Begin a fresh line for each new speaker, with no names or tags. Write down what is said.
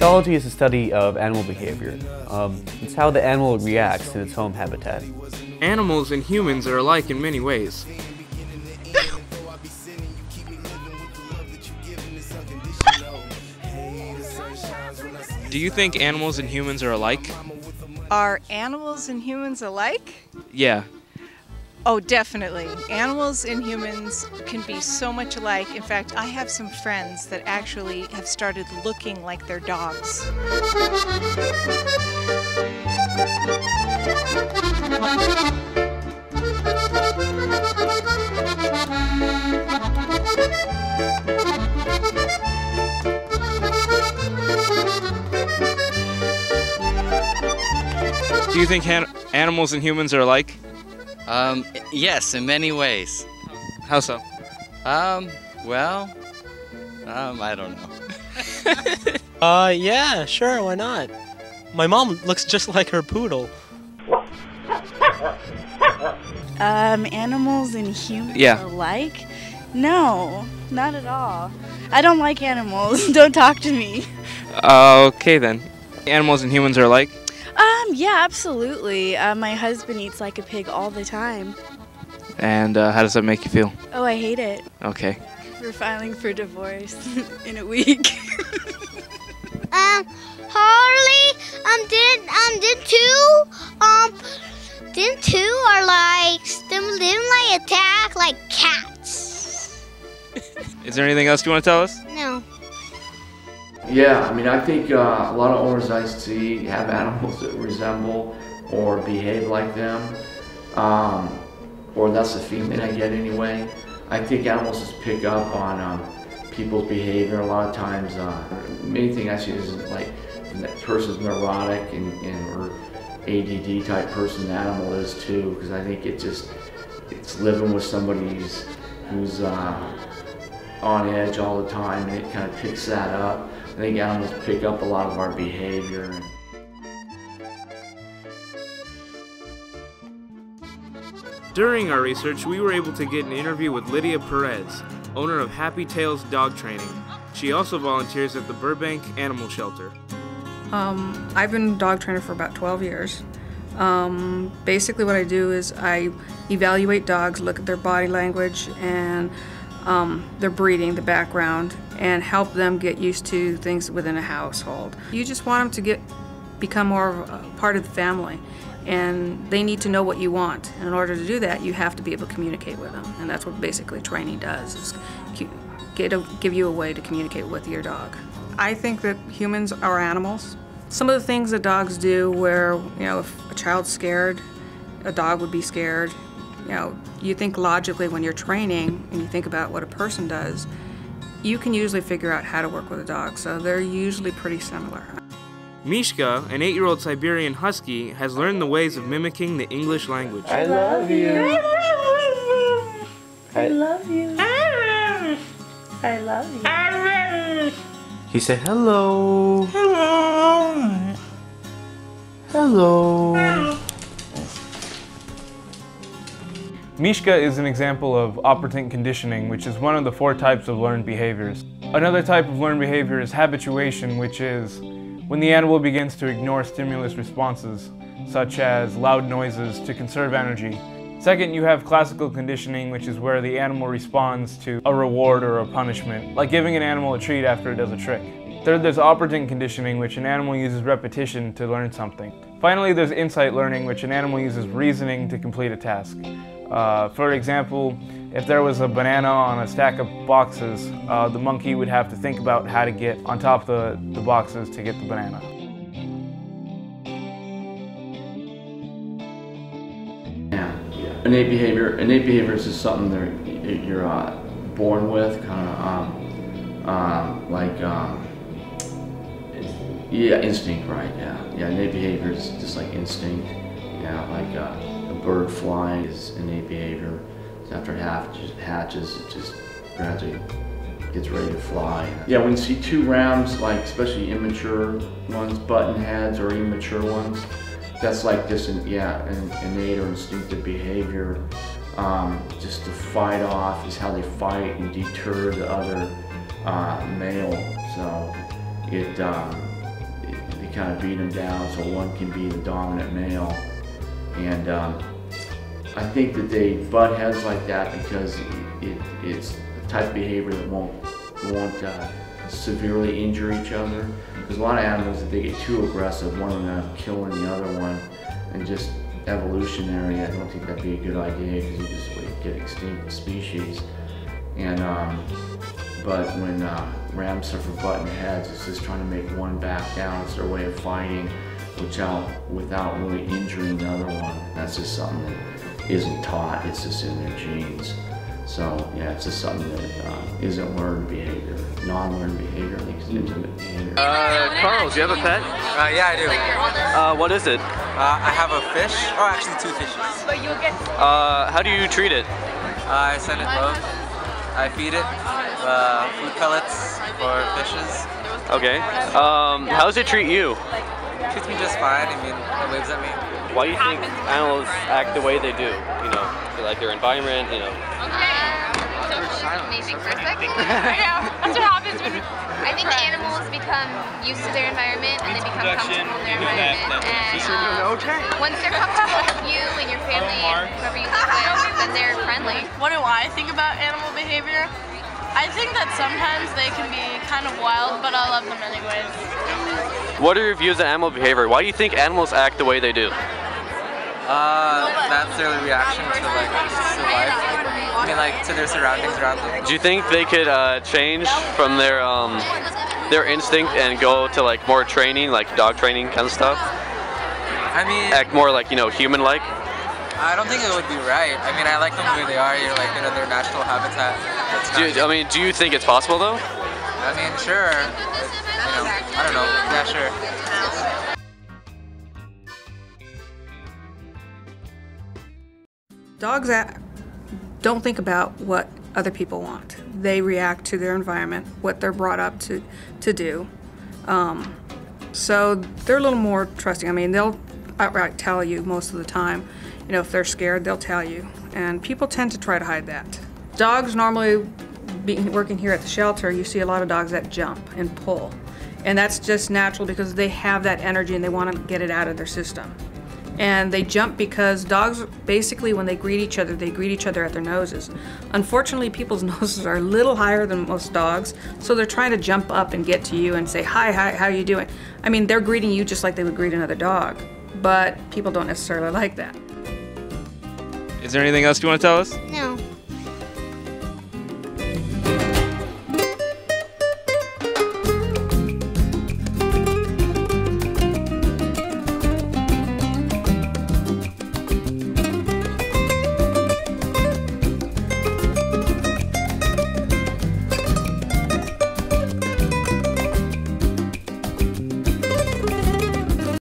Ethology is the study of animal behavior. It's how the animal reacts in its home habitat.
Animals and humans are alike in many ways. Do you think animals and humans are alike?
Are animals and humans alike?
Yeah.
Oh, definitely. Animals and humans can be so much alike. In fact, I have some friends that actually have started looking like their dogs.
Do you think animals and humans are alike?
Yes, in many ways.
How so?
Well, I don't know.
Yeah, sure, why not? My mom looks just like her poodle.
Animals and humans alike? No, not at all. I don't like animals. Don't talk to me.
Okay then. Animals and humans are alike?
Yeah, absolutely. My husband eats like a pig all the time.
And how does that make you feel?
Oh, I hate it.
Okay.
We're filing for divorce in a week.
Harley, them two are like, them like attack like cats.
Is there anything else you want to tell us?
No.
Yeah, I mean, I think a lot of owners I see have animals that resemble or behave like them, or that's the feeling I get anyway. I think animals just pick up on people's behavior a lot of times. Main thing I see is like that person's neurotic or ADD type person the animal is too, because I think it's living with somebody who's on edge all the time, and it kind of picks that up. I think animals pick up a lot of our behavior.
During our research, we were able to get an interview with Lydia Perez, owner of Happy Tails Dog Training. She also volunteers at the Burbank Animal Shelter.
I've been a dog trainer for about 12 years. Basically what I do is I evaluate dogs, look at their body language and their breeding, the background, and help them get used to things within a household. You just want them to become more of a part of the family, and they need to know what you want. And in order to do that, you have to be able to communicate with them, and that's what basically training does, is give you a way to communicate with your dog. I think that humans are animals. Some of the things that dogs do where, you know, if a child's scared, a dog would be scared. You know, you think logically when you're training and you think about what a person does, you can usually figure out how to work with a dog, so they're usually pretty similar.
Mishka, an 8-year-old Siberian Husky, has learned the ways of mimicking the English language.
I love you.
I love you. I love you.
He said hello. Hello. Hello.
Mishka is an example of operant conditioning, which is one of the 4 types of learned behaviors. Another type of learned behavior is habituation, which is when the animal begins to ignore stimulus responses, such as loud noises, to conserve energy. Second, you have classical conditioning, which is where the animal responds to a reward or a punishment, like giving an animal a treat after it does a trick. Third, there's operant conditioning, which an animal uses repetition to learn something. Finally, there's insight learning, which an animal uses reasoning to complete a task. For example, if there was a banana on a stack of boxes, the monkey would have to think about how to get on top of the boxes to get the banana.
Yeah. Innate behavior is just something that you're born with, kind of yeah, instinct, right? Yeah. Innate behavior is just like instinct. Yeah, like a bird flying is innate behavior. After it hatches, it just gradually gets ready to fly. Yeah, when you see 2 rams, like especially immature ones, button heads or immature ones, that's like this, an innate or instinctive behavior. Just to fight off is how they fight and deter the other male. So kind of beat them down so one can be the dominant male. And I think that they butt heads like that because it's the type of behavior that won't severely injure each other. Because a lot of animals, if they get too aggressive, one of them killing the other one, and just evolutionary, I don't think that'd be a good idea because you just would get extinct species. And but when rams suffer button heads, it's just trying to make one back down. It's their way of fighting without really injuring the other one. That's just something that isn't taught. It's just in their genes. So yeah, it's just something that isn't learned behavior. Non-learned behavior, I think, is intimate behavior.
Carl, do you have a pet?
Yeah, I do.
What is it?
I have a fish. Oh, actually 2 fishes.
How do you treat it?
I send it love. I feed it food pellets for fishes.
Okay. How does it treat you?
It treats me just fine. I mean, it waves at me.
Why do you think animals act the way they do? You know, like their environment, you know.
Maybe for a second. I know. That's what happens when I think animals become used to their environment and they become comfortable in their environment. And once they're comfortable with you and your family and whoever you live with, then they're friendly.
What do I think about animal behavior? I think that sometimes they can be kind of wild, but I love them anyways.
What are your views on animal behavior? Why do you think animals act the way they do?
That's their reaction to life. I mean, like to their surroundings around them.
Do you think they could change from their instinct and go to like more training, like dog training kind of stuff?
I mean,
act more like, you know, human-like?
I don't think it would be right. I mean, I like them the way they are. You're like, you know, their natural habitat.
Do you think it's possible though?
I mean, sure. You know, I don't know. Yeah, sure.
Dogs don't think about what other people want. They react to their environment, what they're brought up to do. So they're a little more trusting. I mean, they'll outright tell you most of the time. You know, if they're scared, they'll tell you. And people tend to try to hide that. Dogs normally, working here at the shelter, you see a lot of dogs that jump and pull. And that's just natural because they have that energy and they want to get it out of their system. And they jump because dogs, basically when they greet each other at their noses. Unfortunately, people's noses are a little higher than most dogs, so they're trying to jump up and get to you and say, hi, how are you doing? I mean, they're greeting you just like they would greet another dog, but people don't necessarily like that.
Is there anything else you want to tell us?
No.